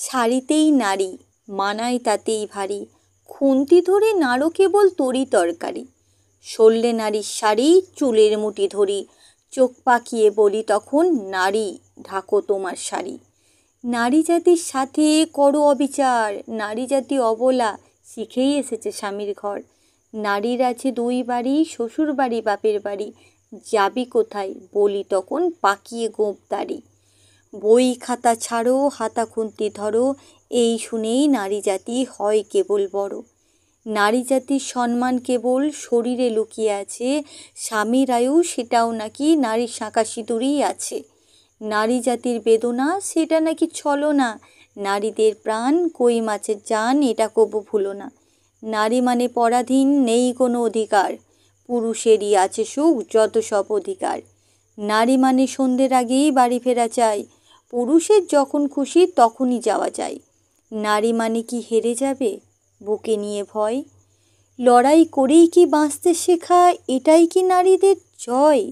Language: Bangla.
শাড়িতেই নারী, মানায় তাতেই ভারী, খুন্তি ধরে নাড়ো কেবল তরি তরকারি। সরলে নারীর শাড়ি, চুলের মুঠি ধরি, চোখ পাকিয়ে বলি তখন, নারী ঢাকো তোমার শাড়ি। নারী জাতির সাথে করো অবিচার, নারী জাতি অবলা, শিখেই এসেছে স্বামীর ঘর। নারীর আছে দুই বাড়ি, শ্বশুর বাড়ি বাপের বাড়ি, যাবি কোথায় বলি তখন, পাকিয়ে গোঁফ দাড়ি। বই খাতা ছাড়ো, হাতা খুন্তি ধরো, এই শুনেই নারী জাতি হয় কেবল বড়। নারী জাতির সম্মান কেবল শরীরে লুকিয়ে আছে, স্বামীর আয়ু সেটাও নাকি নারীর শাঁখা সিঁদুরেই আছে। নারী জাতির বেদনা সেটা নাকি ছলনা, নারীদের প্রাণ কই মাছের জান এটা কবু ভুলো না। নারী মানে পরাধীন, নেই কোনো অধিকার, পুরুষেরই আছে সুখ যত সব অধিকার। নারী মানে সন্ধ্যের আগেই বাড়ি ফেরা চাই, পুরুষের যখন খুশি তখনই যাওয়া যায়। নারী মানে কি হেরে যাবে বুকে নিয়ে ভয়, লড়াই করেই কি বাঁচতে শেখা, এটাই কি নারীদের জয়।